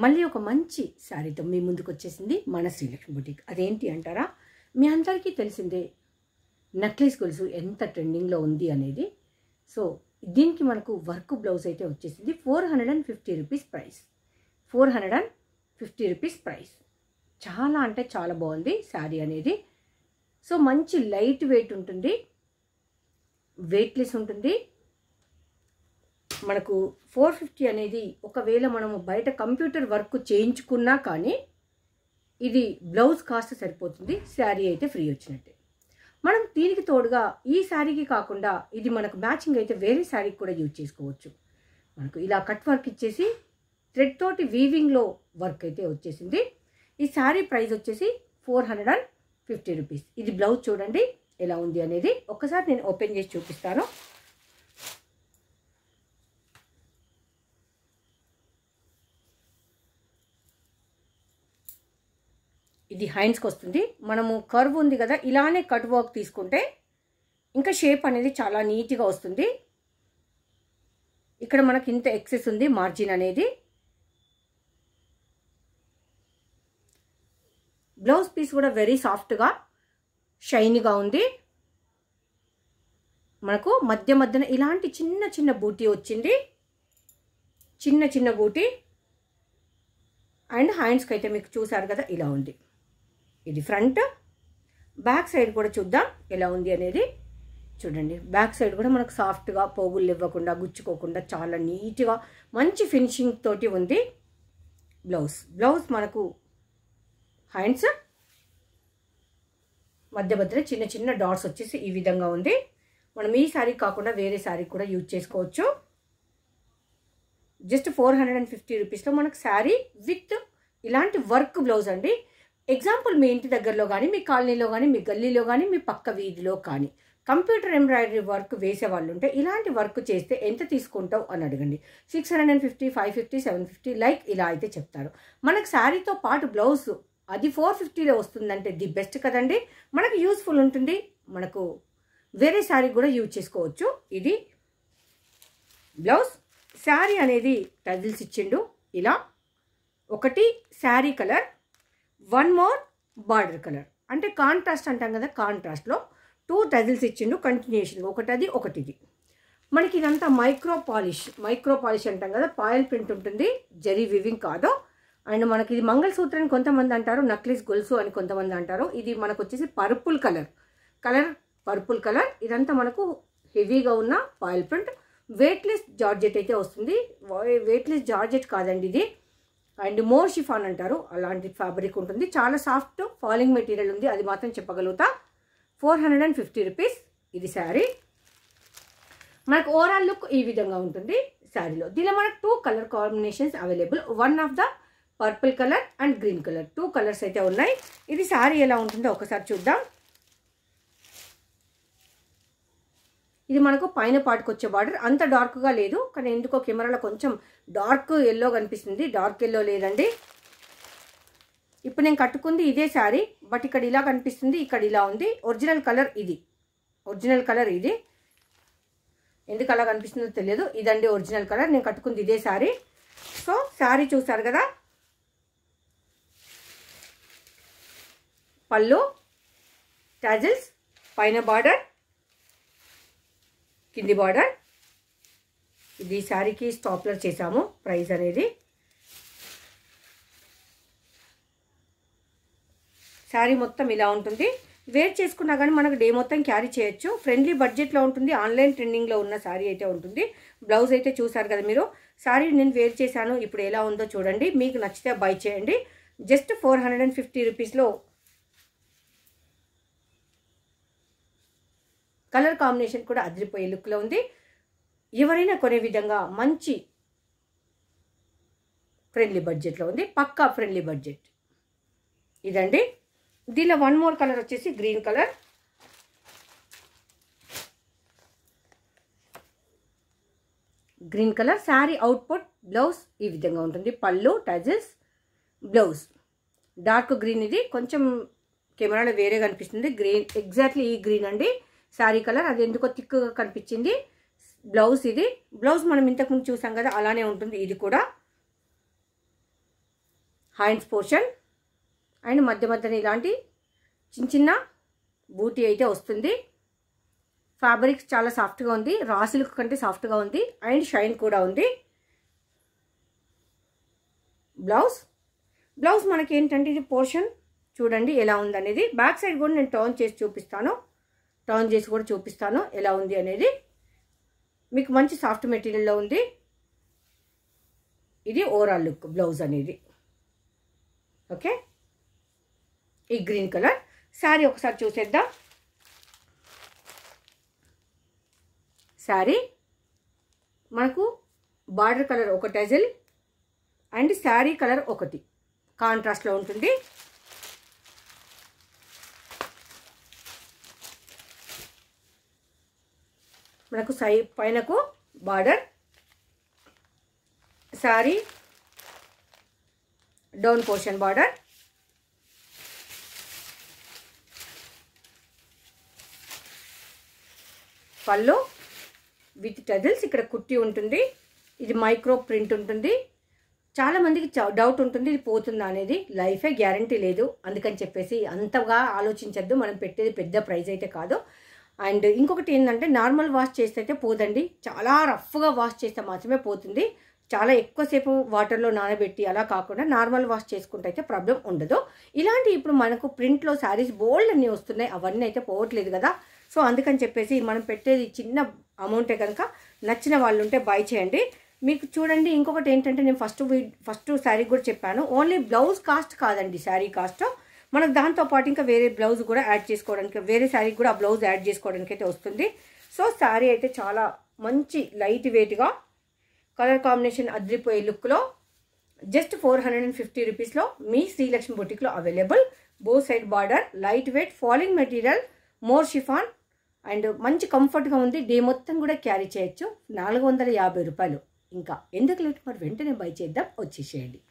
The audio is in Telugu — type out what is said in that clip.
మళ్ళీ ఒక మంచి శారీతో మీ ముందుకు వచ్చేసింది మన శ్రీలక్ష్మి బుటీక్. అదేంటి అంటారా, మీ అందరికీ తెలిసిందే నెక్లెస్ గొలుసు ఎంత ట్రెండింగ్లో ఉంది అనేది. సో దీనికి మనకు వర్క్ బ్లౌజ్ అయితే వచ్చేసింది 450 రూపీస్ ప్రైస్. 450 rupees price. చాలా అంటే చాలా బాగుంది శారీ అనేది. సో మంచి లైట్ వెయిట్ ఉంటుంది, వెయిట్లెస్ ఉంటుంది. మనకు 450 అనేది ఒకవేళ మనము బయట కంప్యూటర్ వర్క్ చేయించుకున్నా కానీ ఇది బ్లౌజ్ కాస్ట్ సరిపోతుంది, శారీ అయితే ఫ్రీ వచ్చినట్టే. మనం దీనికి తోడుగా ఈ శారీకి కాకుండా ఇది మనకు మ్యాచింగ్ అయితే వేరే శారీకి కూడా యూజ్ చేసుకోవచ్చు. మనకు ఇలా కట్ వర్క్ ఇచ్చేసి థ్రెడ్ తోటి వీవింగ్లో వర్క్ అయితే వచ్చేసింది. ఈ శారీ ప్రైస్ వచ్చేసి 450 రూపీస్. ఇది బ్లౌజ్ చూడండి ఎలా ఉంది అనేది ఒక్కసారి నేను ఓపెన్ చేసి చూపిస్తాను. ఇది హ్యాండ్స్కి వస్తుంది. మనము కర్వ్ ఉంది కదా, ఇలానే కట్ వర్క్ తీసుకుంటే ఇంకా షేప్ అనేది చాలా నీట్గా వస్తుంది. ఇక్కడ మనకి ఇంత ఎక్సెస్ ఉంది మార్జిన్ అనేది. బ్లౌజ్ పీస్ కూడా వెరీ సాఫ్ట్గా షైనీగా ఉంది. మనకు మధ్య మధ్యన ఇలాంటి చిన్న చిన్న బూటీ వచ్చింది, చిన్న చిన్న బూటీ. అండ్ హ్యాండ్స్కి అయితే మీకు చూసారు కదా ఇలా ఉంది. ఇది ఫ్రంట్. బ్యాక్ సైడ్ కూడా చూద్దాం ఎలా ఉంది అనేది. చూడండి బ్యాక్ సైడ్ కూడా మనకు సాఫ్ట్గా పోగులు ఇవ్వకుండా గుచ్చుకోకుండా చాలా నీట్గా మంచి ఫినిషింగ్ తోటి ఉంది బ్లౌజ్ మనకు హ్యాండ్స్ మధ్య మధ్యలో చిన్న చిన్న డాట్స్ వచ్చేసి ఈ విధంగా ఉంది. మనం ఈ శారీ కాకుండా వేరే శారీ కూడా యూజ్ చేసుకోవచ్చు. జస్ట్ 450 రూపీస్లో మనకు శారీ విత్ ఇలాంటి వర్క్ బ్లౌజ్ అండి. ఎగ్జాంపుల్ మీ ఇంటి దగ్గరలో కానీ, మీ కాలనీలో కానీ, మీ గల్లీలో కానీ, మీ పక్క వీధిలో కానీ కంప్యూటర్ ఎంబ్రాయిడరీ వర్క్ వేసే వాళ్ళు ఉంటే ఇలాంటి వర్క్ చేస్తే ఎంత తీసుకుంటావు అని అడగండి. 650, 550, 750 లైక్ ఇలా అయితే చెప్తారు. మనకు శారీతో పాటు బ్లౌజ్ అది 450లో వస్తుందంటే ది బెస్ట్ కదండి. మనకు యూస్ఫుల్ ఉంటుంది, మనకు వేరే శారీ కూడా యూజ్ చేసుకోవచ్చు. ఇది బ్లౌజ్. శారీ అనేది టజిల్స్ ఇచ్చిండు ఇలా. ఒకటి sari colour, one more border colour. అంటే కాంట్రాస్ట్ అంటాం కదా, కాంట్రాస్ట్లో 2 టజిల్స్ ఇచ్చిండు కంటిన్యూషన్. ఒకటది ఒకటిది. మనకి ఇదంతా మైక్రో పాలిష్ అంటాం కదా, పాయల్ ప్రింట్ ఉంటుంది, జరీ వివింగ్ కాదు. అండ్ మనకి ఇది మంగళసూత్రం అని కొంతమంది అంటారు, నక్లెస్ గొలుసు అని కొంతమంది అంటారు. ఇది మనకు వచ్చేసి పర్పుల్ కలర్. ఇదంతా మనకు హెవీగా ఉన్న పాయల్ ప్రింట్. వెయిట్లెస్ జార్జెట్ అయితే వస్తుంది. వెయిట్లెస్ జార్జెట్ కాదండి ఇది. అండ్ మోర్ షిఫాన్ అంటారు, అలాంటి ఫ్యాబ్రిక్ ఉంటుంది. చాలా సాఫ్ట్ ఫాలింగ్ మెటీరియల్ ఉంది, అది మాత్రం చెప్పగలుగుతా. 450 రూపీస్ ఇది శారీ. మనకు ఓవరాల్ లుక్ ఈ విధంగా ఉంటుంది శారీలో. దీనిలో మనకు 2 colour combinations available. One of the purple colour and green colour, 2 colours అయితే ఉన్నాయి. ఇది శారీ ఎలా ఉంటుందో ఒకసారి చూద్దాం. ఇది మనకు పైన పాటుకు వచ్చే బార్డర్. అంత డార్క్గా లేదు, కానీ ఎందుకో కెమెరాలో కొంచెం డార్క్ ఎల్లో కనిపిస్తుంది. డార్క్ ఎల్లో లేదండి. ఇప్పుడు నేను కట్టుకుంది ఇదే శారీ, బట్ ఇక్కడ ఇలా కనిపిస్తుంది, ఇక్కడ ఇలా ఉంది. ఒరిజినల్ కలర్ ఇది. ఎందుకు అలా కనిపిస్తుందో తెలియదు. ఇదండి ఒరిజినల్ కలర్. నేను కట్టుకుంది ఇదే శారీ. సో శారీ చూసారు కదా. పళ్ళు, టాజిల్స్, పైన బార్డర్, కింది బార్డర్. ఇది శారీకి స్టాప్లర్ చేసాము ప్రైస్ అనేది. శారీ మొత్తం ఇలా ఉంటుంది. వేర్ చేసుకున్నా కానీ మనకు డే మొత్తం క్యారీ చేయొచ్చు. ఫ్రెండ్లీ బడ్జెట్లో ఉంటుంది. ఆన్లైన్ ట్రెండింగ్లో ఉన్న శారీ అయితే ఉంటుంది. బ్లౌజ్ అయితే చూసారు కదా మీరు. శారీ నేను వేర్ చేశాను, ఇప్పుడు ఎలా ఉందో చూడండి. మీకు నచ్చితే బై చేయండి. జస్ట్ 450 రూపీస్లో కలర్ కాంబినేషన్ కూడా అదిరిపోయే లుక్లో ఉంది. ఎవరైనా కొనే విధంగా మంచి ఫ్రెండ్లీ బడ్జెట్లో ఉంది. పక్కా ఫ్రెండ్లీ బడ్జెట్ ఇదండి. దీనిలో వన్ మోర్ కలర్ వచ్చేసి green colour. Sari output blouse ఈ విధంగా ఉంటుంది. పళ్ళు, టజిల్స్, బ్లౌజ్ డార్క్ గ్రీన్. ఇది కొంచెం కెమెరాలో వేరే కనిపిస్తుంది. గ్రీన్ ఎగ్జాక్ట్లీ ఈ గ్రీన్ అండి శారీ కలర్. అది ఎందుకో థిక్గా కనిపించింది. బ్లౌజ్ ఇది. బ్లౌజ్ మనం ఇంతకుముందు చూసాం కదా, అలానే ఉంటుంది ఇది కూడా. హ్యాండ్స్ పోర్షన్ అండ్ మధ్య మధ్యన ఇలాంటి చిన్న చిన్న బూటీ అయితే వస్తుంది. ఫ్యాబ్రిక్ చాలా సాఫ్ట్గా ఉంది, రా సిల్క్ కంటే సాఫ్ట్గా ఉంది అండ్ షైన్ కూడా ఉంది. బ్లౌజ్ మనకి ఏంటంటే ఇది పోర్షన్ చూడండి ఎలా ఉందనేది. బ్యాక్ సైడ్ కూడా నేను టర్న్ చేసి చూపిస్తాను ఎలా ఉంది అనేది. మీకు మంచి సాఫ్ట్ మెటీరియల్లో ఉంది. ఇది ఓవరాల్ లుక్ బ్లౌజ్ అనేది. ఓకే, ఈ గ్రీన్ కలర్ శారీ ఒకసారి చూసేద్దాం. శారీ మనకు బార్డర్ కలర్ ఒక టెజల్ అండ్ శారీ కలర్ ఒకటి కాంట్రాస్ట్లో ఉంటుంది. మనకు పైనకు border, sari down portion border, పళ్ళు విత్ టజిల్స్. ఇక్కడ కుట్టి ఉంటుంది. ఇది మైక్రో ప్రింట్ ఉంటుంది. చాలామందికి డౌట్ ఉంటుంది ఇది పోతుందా అనేది. లైఫే గ్యారంటీ లేదు, అందుకని చెప్పేసి అంతగా ఆలోచించద్దు. మనం పెట్టేది పెద్ద ప్రైస్ అయితే కాదు. అండ్ ఇంకొకటి ఏంటంటే నార్మల్ వాష్ చేస్తే అయితే పోదండి. చాలా రఫ్గా వాష్ చేస్తే మాత్రమే పోతుంది. చాలా ఎక్కువసేపు వాటర్లో నానబెట్టి అలా కాకుండా నార్మల్ వాష్ చేసుకుంటే అయితే ప్రాబ్లం ఉండదు. ఇలాంటి ఇప్పుడు మనకు ప్రింట్లో శారీస్ బోల్డ్ అన్నీ వస్తున్నాయి, అవన్నీ అయితే పోవట్లేదు కదా. సో అందుకని చెప్పేసి మనం పెట్టేది చిన్న అమౌంటే కనుక నచ్చిన వాళ్ళు ఉంటే బై చేయండి. మీకు చూడండి ఇంకొకటి ఏంటంటే నేను ఫస్ట్ శారీ కూడా చెప్పాను, ఓన్లీ బ్లౌజ్ కాస్ట్ కాదండి శారీ కాస్ట్. మనకు దాంతోపాటు ఇంకా వేరే బ్లౌజ్ కూడా యాడ్ చేసుకోవడానికి, వేరే శారీకి కూడా ఆ బ్లౌజ్ యాడ్ చేసుకోవడానికి అయితే వస్తుంది. సో శారీ అయితే చాలా మంచి లైట్ వెయిట్గా కలర్ కాంబినేషన్ అదిరిపోయే లుక్లో జస్ట్ 450 రూపీస్లో మీ శ్రీలక్ష్మి బొటిక్లో available. Both side border, light weight, falling material, more chiffon and మంచి కంఫర్ట్గా ఉంది. డే మొత్తం కూడా క్యారీ చేయొచ్చు. 450 రూపాయలు. ఇంకా ఎందుకు లేట్, మరి వెంటనే బై చేద్దాం, వచ్చేసేయండి.